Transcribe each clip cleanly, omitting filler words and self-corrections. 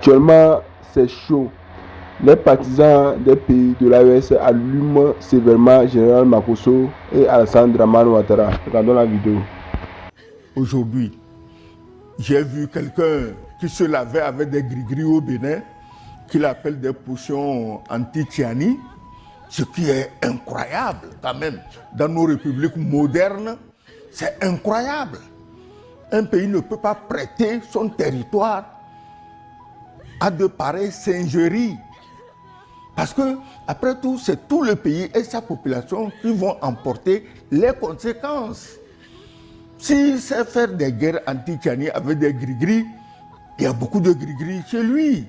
Actuellement, c'est chaud. Les partisans des pays de l'AES allument sévèrement Général Makosso et Alassane Dramane Ouattara. Regardons la vidéo. Aujourd'hui, j'ai vu quelqu'un qui se lavait avec des gris-gris au Bénin, qu'il appelle des potions anti-Tiani, ce qui est incroyable quand même. Dans nos républiques modernes, c'est incroyable. Un pays ne peut pas prêter son territoire à de pareilles singeries. Parce que, après tout, c'est tout le pays et sa population qui vont emporter les conséquences. S'il sait faire des guerres anti-Tiani avec des gris-gris, il y a beaucoup de gris-gris chez lui.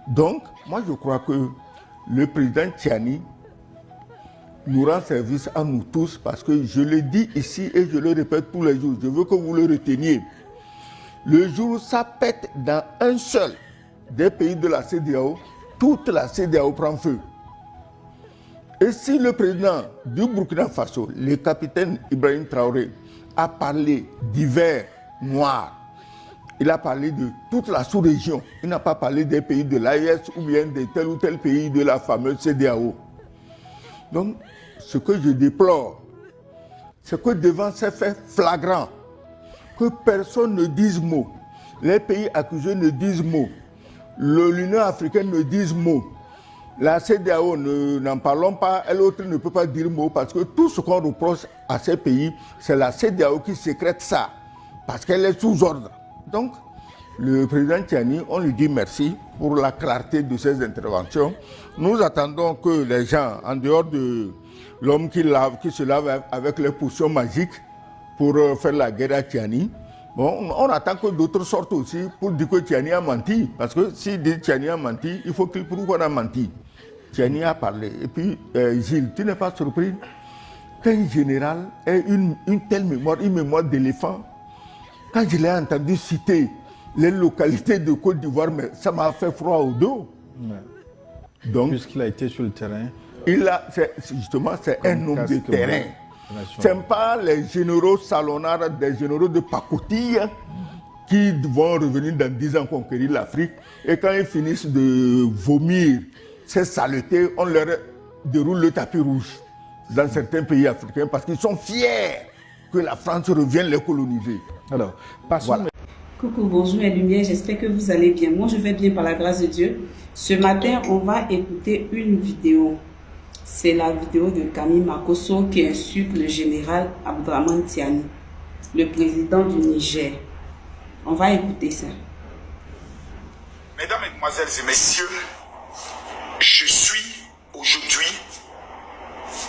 Donc, moi je crois que le président Tiani nous rend service à nous tous parce que je le dis ici et je le répète tous les jours, je veux que vous le reteniez. Le jour où ça pète dans un seul des pays de la CEDEAO, toute la CEDEAO prend feu. Et si le président du Burkina Faso, le capitaine Ibrahim Traoré, a parlé d'hiver noir, il a parlé de toute la sous-région, il n'a pas parlé des pays de l'AES ou bien de tel ou tel pays de la fameuse CEDEAO. Donc, ce que je déplore, c'est que devant ces faits flagrants, que personne ne dise mot, les pays accusés ne disent mot, l'Union africaine ne dise mot, la CEDEAO, n'en parlons pas, elle autre ne peut pas dire mot parce que tout ce qu'on reproche à ces pays, c'est la CEDEAO qui sécrète ça, parce qu'elle est sous ordre. Donc, le président Tiani, on lui dit merci pour la clarté de ses interventions. Nous attendons que les gens, en dehors de l'homme qui se lave avec les potions magiques pour faire la guerre à Tiani, bon, on attend que d'autres sortent aussi pour dire que Tiani a menti. Parce que s'il dit Tiani a menti, il faut qu'il prouve qu'on a menti. Tiani a parlé. Et puis, Gilles, tu n'es pas surpris qu'un général ait une telle mémoire, une mémoire d'éléphant. Quand je l'ai entendu citer les localités de Côte d'Ivoire, mais ça m'a fait froid au dos. Ouais. Donc, puisqu'il a été sur le terrain. Justement, c'est un homme de terrain. Ce n'est pas les généraux salonards, des généraux de pacotille qui vont revenir dans 10 ans conquérir l'Afrique. Et quand ils finissent de vomir ces saletés, on leur déroule le tapis rouge dans certains pays africains parce qu'ils sont fiers que la France revienne les coloniser. Alors, passons. Voilà. Coucou, bonjour mes lumières, j'espère que vous allez bien. Moi, je vais bien par la grâce de Dieu. Ce matin, on va écouter une vidéo. C'est la vidéo de Camille Makosso qui insulte le général Abdraman Tiani, le président du Niger. On va écouter ça. Mesdames, Mesdemoiselles et Messieurs, je suis aujourd'hui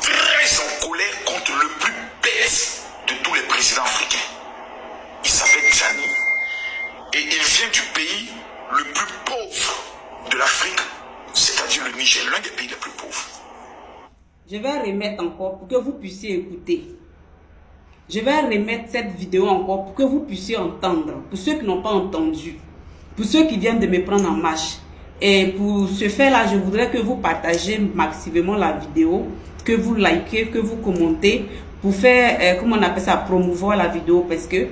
très en colère contre le plus bête de tous les présidents africains. Il s'appelle Tiani et il vient du pays le plus pauvre de l'Afrique, c'est-à-dire le Niger, l'un des pays les plus pauvres. Je vais remettre encore pour que vous puissiez écouter. Je vais remettre cette vidéo encore pour que vous puissiez entendre. Pour ceux qui n'ont pas entendu. Pour ceux qui viennent de me prendre en marche. Et pour ce faire-là, je voudrais que vous partagez massivement la vidéo. Que vous likez, que vous commentez. Pour faire, comment on appelle ça, promouvoir la vidéo. Parce que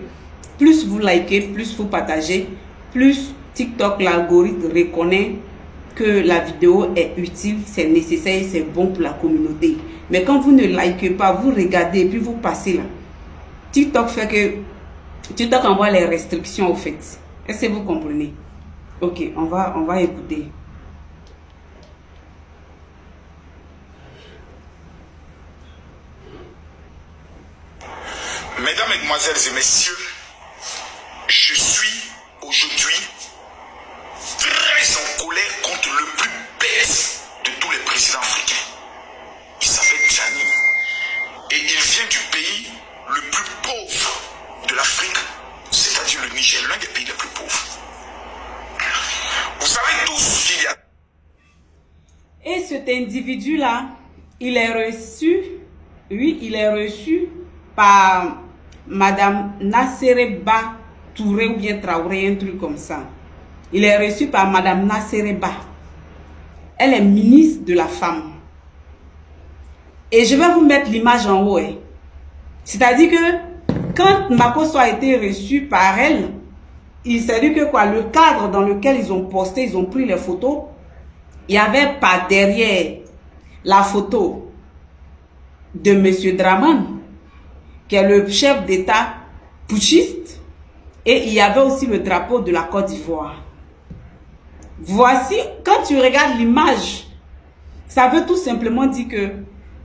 plus vous likez, plus vous partagez, plus TikTok, l'algorithme reconnaît que la vidéo est utile, c'est nécessaire, c'est bon pour la communauté. Mais quand vous ne likez pas, vous regardez et puis vous passez là. TikTok fait que TikTok envoie les restrictions au fait. Est-ce que vous comprenez? Ok, on va écouter. Mesdames, Mesdemoiselles et Messieurs, je suis aujourd'hui très en colère contre le plus bête de tous les présidents africains. Il s'appelle Tiani et il vient du pays le plus pauvre de l'Afrique, c'est-à-dire le Niger, l'un des pays les plus pauvres. Vous savez tous qu'il y a... Et cet individu-là, il est reçu, oui, il est reçu par Madame Nassereba Touré ou bien Traoré, un truc comme ça. Il est reçu par Madame Nassereba. Elle est ministre de la femme. Et je vais vous mettre l'image en haut. Hein. C'est-à-dire que quand Makosso a été reçu par elle, il s'est dit que quoi, le cadre dans lequel ils ont posté, ils ont pris les photos, il n'y avait pas derrière la photo de M. Dramane, qui est le chef d'État putschiste, et il y avait aussi le drapeau de la Côte d'Ivoire. Voici, quand tu regardes l'image, ça veut tout simplement dire que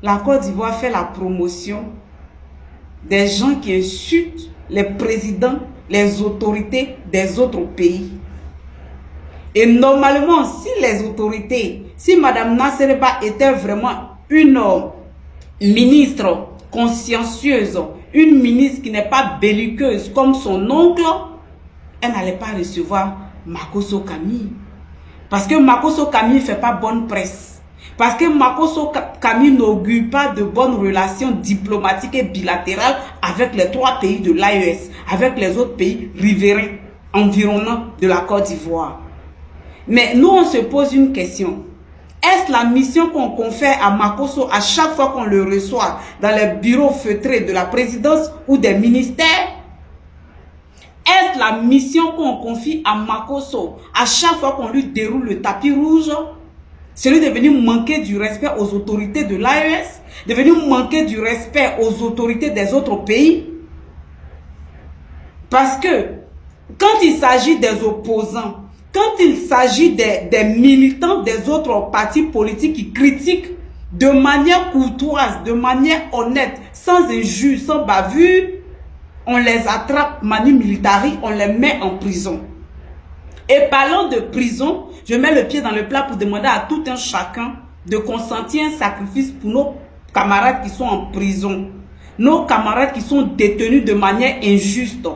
la Côte d'Ivoire fait la promotion des gens qui insultent les présidents, les autorités des autres pays. Et normalement, si les autorités, si Mme Nassereba était vraiment une ministre consciencieuse, une ministre qui n'est pas belliqueuse comme son oncle, elle n'allait pas recevoir Makosso Camille. Parce que Makosso Camille ne fait pas bonne presse. Parce que Makosso Camille n'augure pas de bonnes relations diplomatiques et bilatérales avec les 3 pays de l'AES, avec les autres pays riverains environnants de la Côte d'Ivoire. Mais nous, on se pose une question. Est-ce la mission qu'on confère à Makosso à chaque fois qu'on le reçoit dans les bureaux feutrés de la présidence ou des ministères? Est-ce la mission qu'on confie à Makosso à chaque fois qu'on lui déroule le tapis rouge? Celui de venir manquer du respect aux autorités de l'AES, de venir manquer du respect aux autorités des autres pays? Parce que quand il s'agit des opposants, quand il s'agit des militants des autres partis politiques qui critiquent de manière courtoise, de manière honnête, sans injure, sans bavure, on les attrape manu militari, on les met en prison. Et parlant de prison, je mets le pied dans le plat pour demander à tout un chacun de consentir un sacrifice pour nos camarades qui sont en prison, nos camarades qui sont détenus de manière injuste.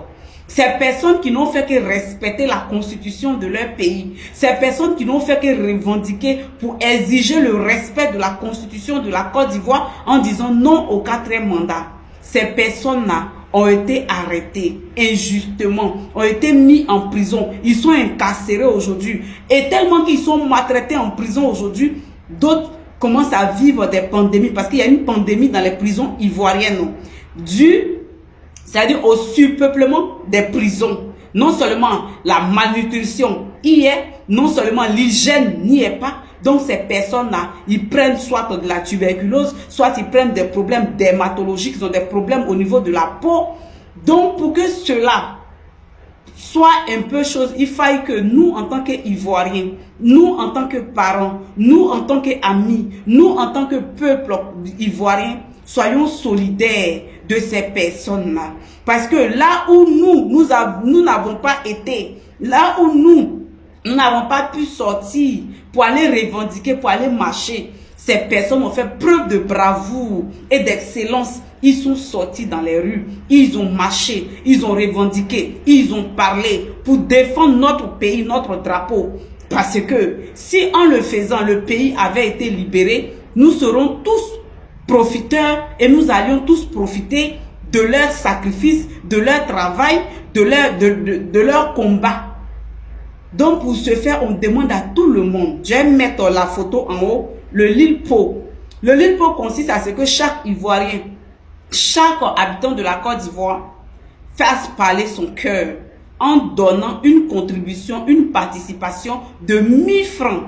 Ces personnes qui n'ont fait que respecter la constitution de leur pays, ces personnes qui n'ont fait que revendiquer pour exiger le respect de la constitution de la Côte d'Ivoire en disant non au 4e mandat. Ces personnes-là ont été arrêtés injustement, ont été mis en prison. Ils sont incarcérés aujourd'hui. Et tellement qu'ils sont maltraités en prison aujourd'hui, d'autres commencent à vivre des pandémies. Parce qu'il y a une pandémie dans les prisons ivoiriennes. C'est-à-dire au surpeuplement des prisons. Non seulement la malnutrition y est, non seulement l'hygiène n'y est pas. Donc ces personnes-là, ils prennent soit de la tuberculose, soit ils prennent des problèmes dermatologiques, ils ont des problèmes au niveau de la peau. Donc pour que cela soit un peu chose, il faille que nous en tant qu'Ivoiriens, nous en tant que parents, nous en tant qu'amis, nous en tant que peuple ivoirien, soyons solidaires de ces personnes-là. Parce que là où nous n'avons pas été, là où nous n'avons pas pu sortir pour aller revendiquer, pour aller marcher, ces personnes ont fait preuve de bravoure et d'excellence. Ils sont sortis dans les rues, ils ont marché, ils ont revendiqué, ils ont parlé pour défendre notre pays, notre drapeau. Parce que si en le faisant, le pays avait été libéré, nous serons tous profiteurs et nous allions tous profiter de leur sacrifice, de leur travail, de leur combat. Donc pour ce faire, on demande à tout le monde, je vais mettre la photo en haut, le Lilpo. Le Lilpo consiste à ce que chaque Ivoirien, chaque habitant de la Côte d'Ivoire fasse parler son cœur en donnant une contribution, une participation de 1000 francs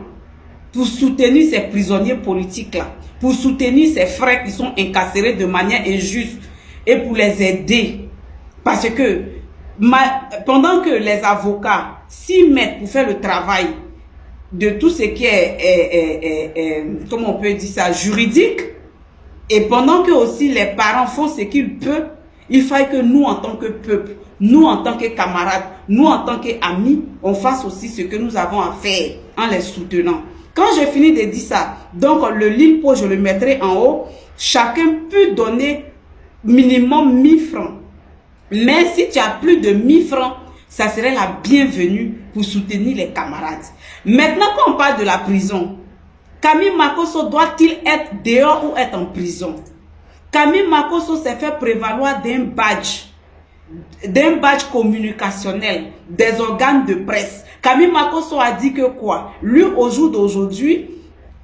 pour soutenir ces prisonniers politiques-là, pour soutenir ces frères qui sont incarcérés de manière injuste et pour les aider. Parce que pendant que les avocats s'y mettent pour faire le travail de tout ce qui est, comment on peut dire ça, juridique, et pendant que aussi les parents font ce qu'ils peuvent, il faut que nous en tant que peuple, nous en tant que camarades, nous en tant qu'amis, on fasse aussi ce que nous avons à faire en les soutenant. Quand j'ai fini de dire ça, donc le Lilpo, je le mettrai en haut, chacun peut donner minimum 1000 francs. Mais si tu as plus de 1000 francs, ça serait la bienvenue pour soutenir les camarades. Maintenant, quand on parle de la prison, Camille Makosso doit-il être dehors ou être en prison? Camille Makosso s'est fait prévaloir d'un badge communicationnel, des organes de presse. Camille Makosso a dit que quoi? Lui, au jour d'aujourd'hui,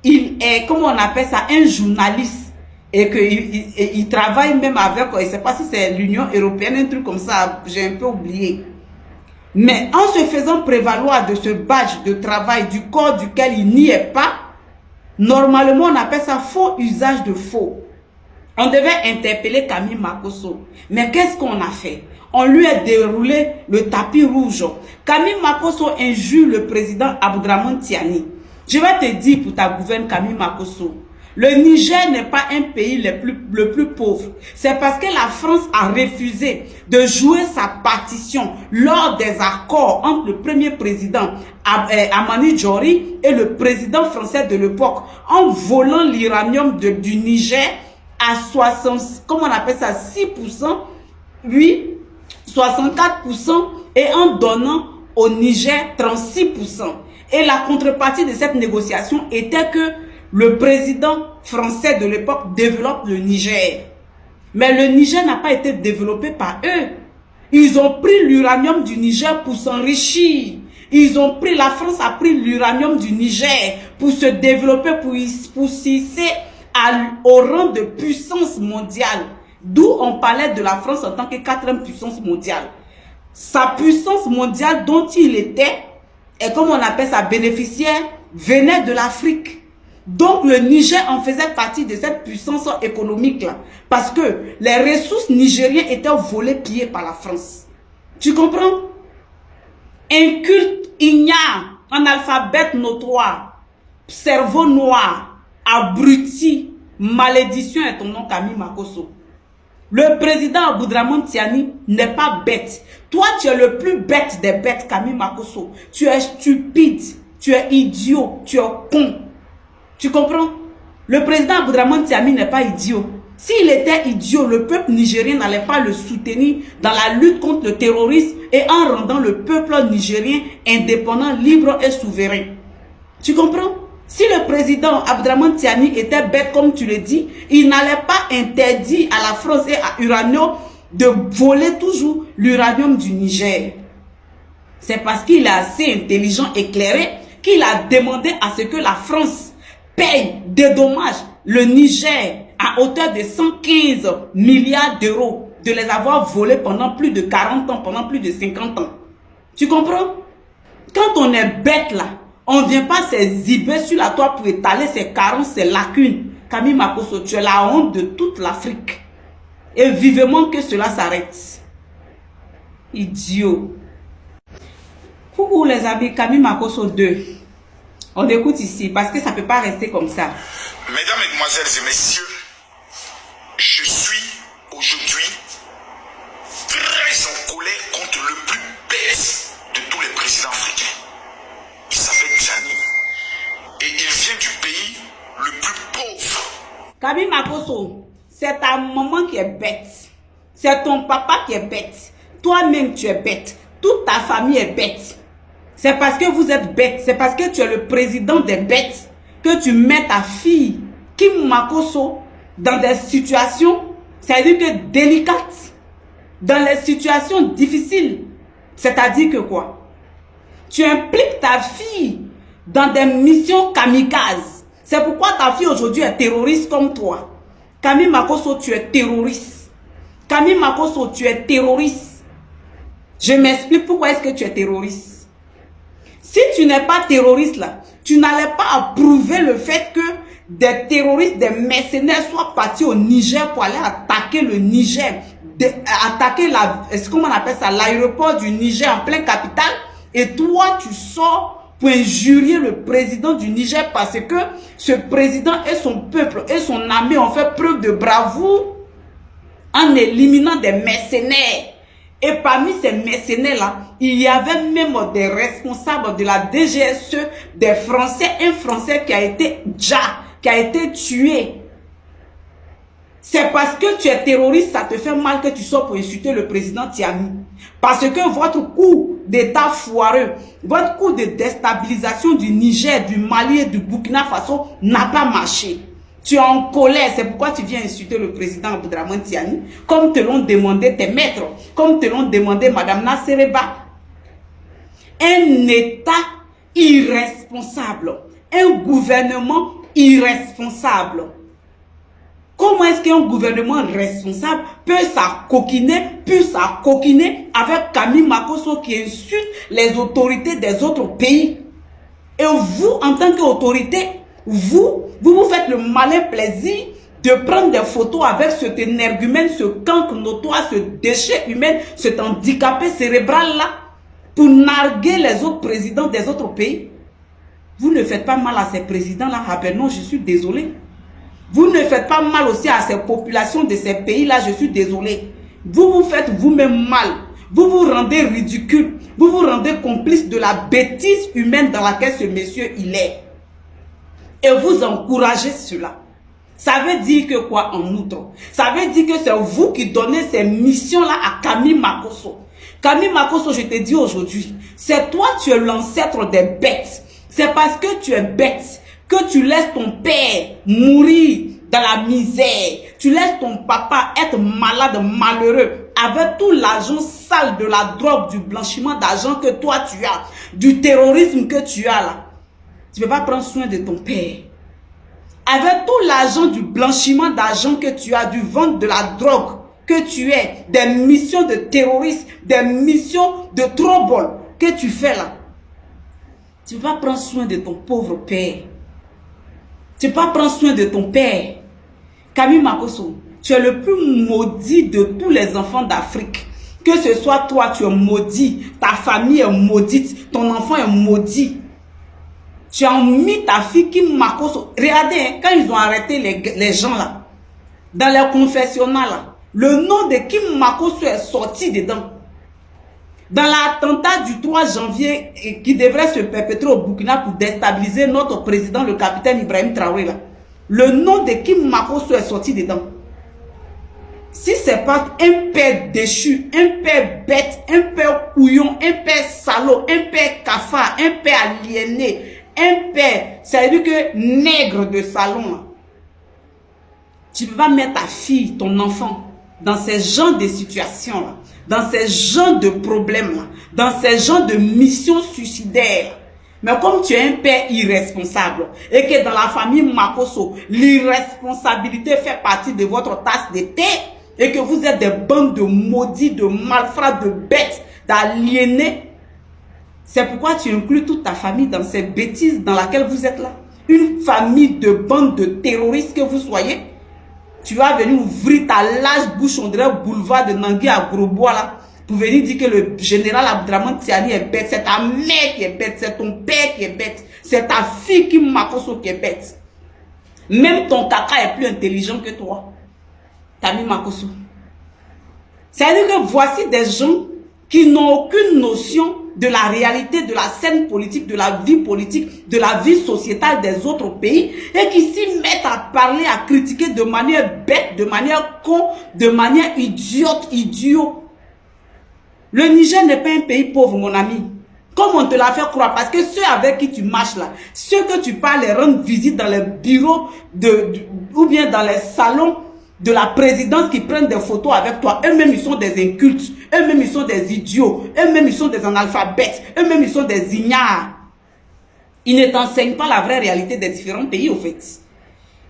il est, comment on appelle ça, un journaliste. Et qu'il travaille même avec, je ne sais pas si c'est l'Union européenne, un truc comme ça, j'ai un peu oublié. Mais en se faisant prévaloir de ce badge de travail du corps duquel il n'y est pas, normalement on appelle ça faux usage de faux. On devait interpeller Camille Makosso. Mais qu'est-ce qu'on a fait? On lui a déroulé le tapis rouge. Camille Makosso injure le président Abdourahmane Tiani. Je vais te dire pour ta gouverne Camille Makosso, le Niger n'est pas un pays le plus pauvre. C'est parce que la France a refusé de jouer sa partition lors des accords entre le premier président Amani Djori et le président français de l'époque, en volant l'uranium du Niger à 60, comment on appelle ça, 6%, oui, 64% et en donnant au Niger 36%. Et la contrepartie de cette négociation était que le président français de l'époque développe le Niger. Mais le Niger n'a pas été développé par eux. Ils ont pris l'uranium du Niger pour s'enrichir. La France a pris l'uranium du Niger pour se développer, pour s'hisser au rang de puissance mondiale. D'où on parlait de la France en tant que quatrième puissance mondiale. Sa puissance mondiale dont il était, et comme on appelle ça bénéficiaire, venait de l'Afrique. Donc le Niger en faisait partie de cette puissance économique-là. Parce que les ressources nigériennes étaient volées, pillées par la France. Tu comprends? Inculte, ignare, analphabète notoire, cerveau noir, abruti, malédiction est ton nom Camille Makosso. Le président Abdourahmane Tiani n'est pas bête. Toi, tu es le plus bête des bêtes, Camille Makosso. Tu es stupide, tu es idiot, tu es con. Tu comprends? Le président Abdourahmane Tiani n'est pas idiot. S'il était idiot, le peuple nigérien n'allait pas le soutenir dans la lutte contre le terrorisme et en rendant le peuple nigérien indépendant, libre et souverain. Tu comprends? Si le président Abdourahmane Tiani était bête comme tu le dis, il n'allait pas interdire à la France et à Uranium de voler toujours l'uranium du Niger. C'est parce qu'il est assez intelligent, éclairé, qu'il a demandé à ce que la France paye des dommages le Niger à hauteur de 115 milliards d'euros de les avoir volés pendant plus de 40 ans, pendant plus de 50 ans. Tu comprends? Quand on est bête là, on ne vient pas s'exhiber sur la toile pour étaler ses carences, ses lacunes. Camille Makosso, tu es la honte de toute l'Afrique. Et vivement que cela s'arrête. Idiot. Coucou les amis, Camille Makosso 2. On écoute ici parce que ça ne peut pas rester comme ça. Mesdames, Mesdemoiselles et Messieurs, je suis aujourd'hui très en colère contre le plus bête de tous les présidents africains. Il s'appelle Tiani et il vient du pays le plus pauvre. Camille Makosso, c'est ta maman qui est bête. C'est ton papa qui est bête. Toi-même tu es bête. Toute ta famille est bête. C'est parce que vous êtes bête. C'est parce que tu es le président des bêtes que tu mets ta fille Kim Makosso dans des situations, c'est-à-dire que délicates, dans les situations difficiles. C'est-à-dire que quoi? Tu impliques ta fille dans des missions kamikazes. C'est pourquoi ta fille aujourd'hui est terroriste comme toi. Camille Makosso, tu es terroriste. Camille Makosso, tu es terroriste. Je m'explique pourquoi est-ce que tu es terroriste. Si tu n'es pas terroriste là, tu n'allais pas approuver le fait que des terroristes, des mercenaires soient partis au Niger pour aller attaquer le Niger, attaquer comment on appelle ça, l'aéroport du Niger en pleine capitale. Et toi, tu sors pour injurier le président du Niger parce que ce président et son peuple et son armée ont fait preuve de bravoure en éliminant des mercenaires. Et parmi ces mercenaires-là, il y avait même des responsables de la DGSE, des Français, un Français qui a été tué. C'est parce que tu es terroriste, ça te fait mal que tu sors pour insulter le président Tiani. Parce que votre coup d'état foireux, votre coup de déstabilisation du Niger, du Mali et du Burkina Faso n'a pas marché. Tu es en colère, c'est pourquoi tu viens insulter le président Abdourahmane Tiani, comme te l'ont demandé tes maîtres, comme te l'ont demandé Madame Nassereba. Un État irresponsable, un gouvernement irresponsable. Comment est-ce qu'un gouvernement responsable peut s'acoquiner avec Camille Makosso qui insulte les autorités des autres pays? Et vous, en tant qu'autorité, vous faites le malin plaisir de prendre des photos avec cet énergumène, ce cancre notoire, ce déchet humain, cet handicapé cérébral-là, pour narguer les autres présidents des autres pays. Vous ne faites pas mal à ces présidents-là. Ah ben non, je suis désolé. Vous ne faites pas mal aussi à ces populations de ces pays-là, je suis désolé. Vous vous faites vous-même mal. Vous vous rendez ridicule. Vous vous rendez complice de la bêtise humaine dans laquelle ce monsieur il est. Et vous encouragez cela. Ça veut dire que quoi en outre? Ça veut dire que c'est vous qui donnez ces missions-là à Camille Makosso. Camille Makosso, je te dis aujourd'hui, c'est toi, tu es l'ancêtre des bêtes. C'est parce que tu es bête que tu laisses ton père mourir dans la misère. Tu laisses ton papa être malade, malheureux, avec tout l'argent sale de la drogue, du blanchiment d'argent que toi tu as, du terrorisme que tu as là. Tu ne peux pas prendre soin de ton père. Avec tout l'argent du blanchiment d'argent que tu as, du vente de la drogue que tu es, des missions de terrorisme, des missions de trouble que tu fais là. Tu ne peux pas prendre soin de ton pauvre père. Tu ne peux pas prendre soin de ton père. Camille Makosso, tu es le plus maudit de tous les enfants d'Afrique. Que ce soit toi, tu es maudit. Ta famille est maudite. Ton enfant est maudit. Tu as mis ta fille Kim Makosso. Regardez, hein, quand ils ont arrêté les gens là, dans les confessionnals là, le nom de Kim Makosso est sorti dedans. Dans l'attentat du 3 janvier qui devrait se perpétrer au Burkina pour déstabiliser notre président, le capitaine Ibrahim Traoré, là, le nom de Kim Makosso est sorti dedans. Si c'est pas un père déchu, un père bête, un père couillon, un père salaud, un père cafard, un père aliéné, un père, ça veut dire que nègre de salon, là, tu ne peux pas mettre ta fille, ton enfant, dans ces genres de situations là, dans ces genres de problèmes là, dans ces genres de missions suicidaires. Mais comme tu es un père irresponsable et que dans la famille Makosso, l'irresponsabilité fait partie de votre tasse de thé et que vous êtes des bandes de maudits, de malfrats, de bêtes, d'aliénés, c'est pourquoi tu inclus toute ta famille dans ces bêtises dans laquelle vous êtes là. Une famille de bandes de terroristes que vous soyez. Tu vas venir ouvrir ta large bouche, on dirait boulevard de Nangui à Grosbois là, pour venir dire que le général Abdraman Tiani est bête. C'est ta mère qui est bête, c'est ton père qui est bête, c'est ta fille Kim Makosso qui est bête. Même ton caca est plus intelligent que toi. Camille Makosso. C'est-à-dire que voici des gens qui n'ont aucune notion de la réalité de la scène politique, de la vie politique, de la vie sociétale des autres pays et qui s'y mettent à parler, à critiquer de manière bête, de manière con, de manière idiot. Le Niger n'est pas un pays pauvre, mon ami. Comme on te l'a fait croire, parce que ceux avec qui tu marches là, ceux que tu parles, les rendre visite dans les bureaux ou bien dans les salons de la présidence qui prennent des photos avec toi, eux-mêmes ils sont des incultes, eux-mêmes ils sont des idiots, eux-mêmes ils sont des analphabètes, eux-mêmes ils sont des ignares. Ils ne t'enseignent pas la vraie réalité des différents pays au fait.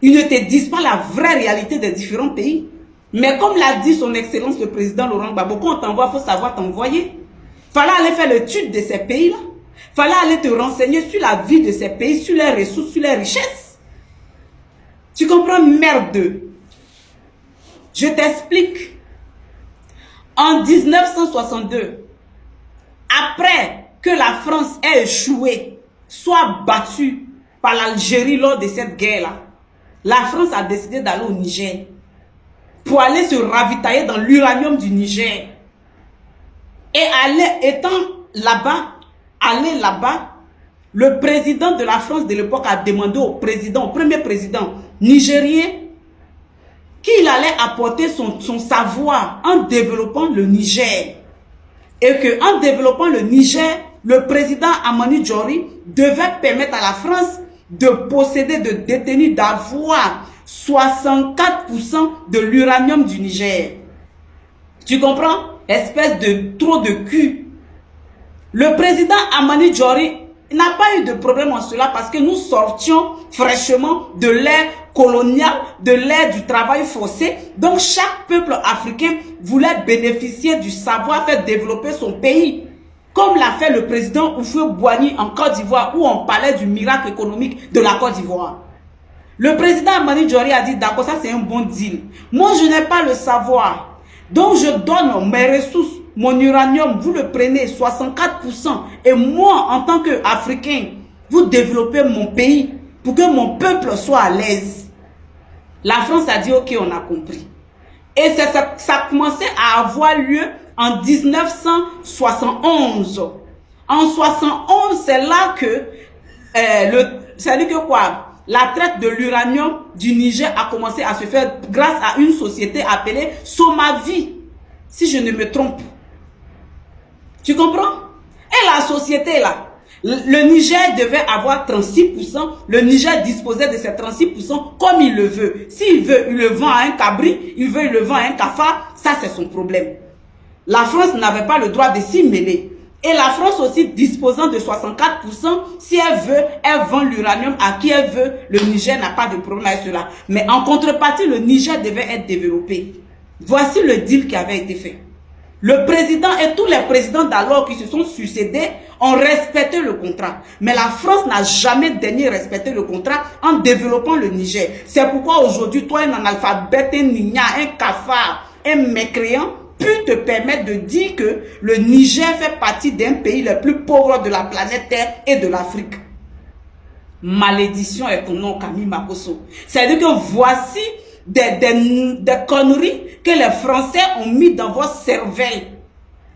Ils ne te disent pas la vraie réalité des différents pays. Mais comme l'a dit son excellence le président Laurent Gbagbo, quand on t'envoie, il faut savoir t'envoyer. Fallait aller faire l'étude de ces pays-là. Fallait aller te renseigner sur la vie de ces pays, sur leurs ressources, sur leurs richesses. Tu comprends, merde? Je t'explique. En 1962, après que la France ait échoué, soit battue par l'Algérie lors de cette guerre-là, la France a décidé d'aller au Niger pour aller se ravitailler dans l'uranium du Niger. Et étant là-bas, le président de la France de l'époque a demandé au premier président nigérien, qu'il allait apporter son savoir en développant le Niger. Et qu'en développant le Niger, le président Hamani Diori devait permettre à la France de posséder, de détenir, d'avoir 64% de l'uranium du Niger. Tu comprends? Espèce de trop de cul. Le président Hamani Diori n'a pas eu de problème en cela parce que nous sortions fraîchement de l'ère coloniale, de l'ère du travail forcé. Donc chaque peuple africain voulait bénéficier du savoir, faire développer son pays. Comme l'a fait le président Houphouët-Boigny en Côte d'Ivoire, où on parlait du miracle économique de la Côte d'Ivoire. Le président Amani Diori a dit, d'accord, ça c'est un bon deal. Moi, je n'ai pas le savoir. Donc, je donne mes ressources, mon uranium, vous le prenez, 64%. Et moi, en tant qu'Africain, vous développez mon pays pour que mon peuple soit à l'aise. La France a dit, ok, on a compris. Et ça a commencé à avoir lieu en 1971. En 71, c'est là que, c'est-à-dire que quoi? La traite de l'uranium du Niger a commencé à se faire grâce à une société appelée Somavi, si je ne me trompe. Tu comprends? Et la société là, le Niger devait avoir 36%, le Niger disposait de ces 36% comme il le veut. S'il veut, il le vend à un cabri, il veut, il le vend à un cafard, ça c'est son problème. La France n'avait pas le droit de s'y mêler. Et la France aussi disposant de 64%, si elle veut, elle vend l'uranium à qui elle veut. Le Niger n'a pas de problème avec cela. Mais en contrepartie, le Niger devait être développé. Voici le deal qui avait été fait. Le président et tous les présidents d'alors qui se sont succédés ont respecté le contrat. Mais la France n'a jamais daigné respecter le contrat en développant le Niger. C'est pourquoi aujourd'hui, toi, un analphabète, un nigna, un cafard, un mécréant, pu te permettre de dire que le Niger fait partie d'un pays le plus pauvre de la planète Terre et de l'Afrique. Malédiction est ton nom, Camille Makosso. C'est-à-dire que voici des conneries que les Français ont mis dans votre cervelle.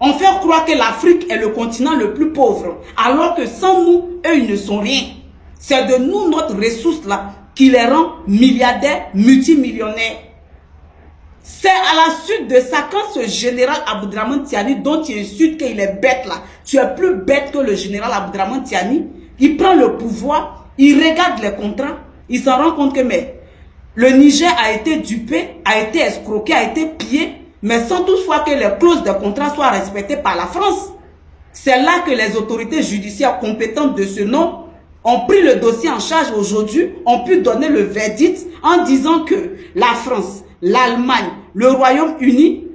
On fait croire que l'Afrique est le continent le plus pauvre, alors que sans nous, eux, ils ne sont rien. C'est de nous, notre ressource là, qui les rend milliardaires, multimillionnaires. C'est à la suite de ça, quand ce général Aboudraman Tiani, dont tu insultes qu'il est bête là, tu es plus bête que le général Aboudraman Tiani, il prend le pouvoir, il regarde les contrats, il s'en rend compte que le Niger a été dupé, a été escroqué, a été pillé, mais sans toutefois que les clauses de contrat soient respectées par la France. C'est là que les autorités judiciaires compétentes de ce nom ont pris le dossier en charge aujourd'hui, ont pu donner le verdict en disant que la France, l'Allemagne, le Royaume-Uni,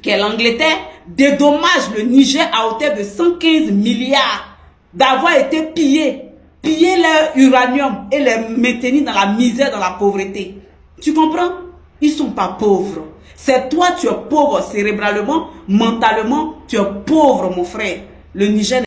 qui est l'Angleterre, dédommage le Niger à hauteur de 115 milliards d'avoir été pillé leur uranium et les maintenir dans la misère, dans la pauvreté. Tu comprends? Ils ne sont pas pauvres. C'est toi, tu es pauvre cérébralement, mentalement, tu es pauvre, mon frère. Le Niger